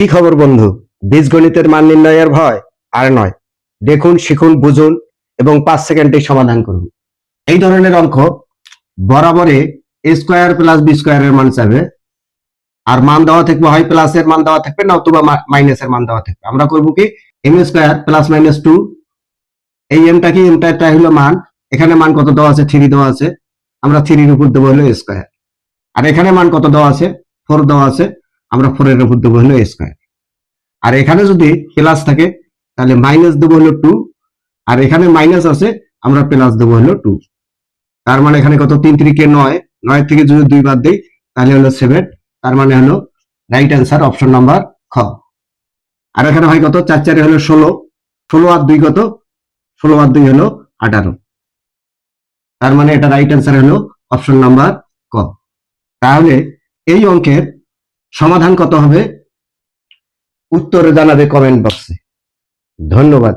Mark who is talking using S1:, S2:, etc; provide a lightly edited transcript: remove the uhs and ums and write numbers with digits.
S1: কি খবর বন্ধু? বীজগণিতের মান নির্ণয়ের ভয় আর নয়। দেখুন, শিখুন, বুঝুন এবং 5 সেকেন্ডে সমাধান করুন। এই ধরনের অঙ্ক বরাবরে এ স্কোয়ার প্লাস বি স্কোয়ারের মান চাবে, আর মান দেওয়া থাকবে হয় প্লাসের মান দেওয়া থাকবে না অথবা মাইনাসের মান দেওয়া থাকবে। আমরা করব কি, এম স্কোয়ার প্লাস মাইনাস 2। এই এমটা কি, এমটা হলো মান। এখানে মান কত দেওয়া আছে? 3 দেওয়া আছে। আমরা 3-এর উপর দেবো হলো স্কোয়ার। আর এখানে মান কত দেওয়া আছে? 4 দেওয়া আছে। আমরা 4-এর উপর দেবো হলো স্কোয়ার। আর এখানে যদি প্লাস থাকে তাহলে মাইনাস দেবো হলো 2। আর এখানে মাইনাস আছে, আমরা প্লাস দেবো হলো 2। তার মানে এখানে কত? 3-3 9, 9 থেকে যদি 2 বাদ দেই তাহলে হলো 7। তার মানে হলো রাইট অ্যান্সার অপশন নাম্বার খ। আর এখানে হয় কত? 4-4 হলো 16, 16 আর 2 কত? 16 আর 2 হলো 18। তার মানে এটা রাইট অ্যান্সার হলো অপশন নাম্বার ক। তাহলে এই অঙ্কের সমাধান কত হবে উত্তরে জানাবে কমেন্ট বক্সে। ধন্যবাদ।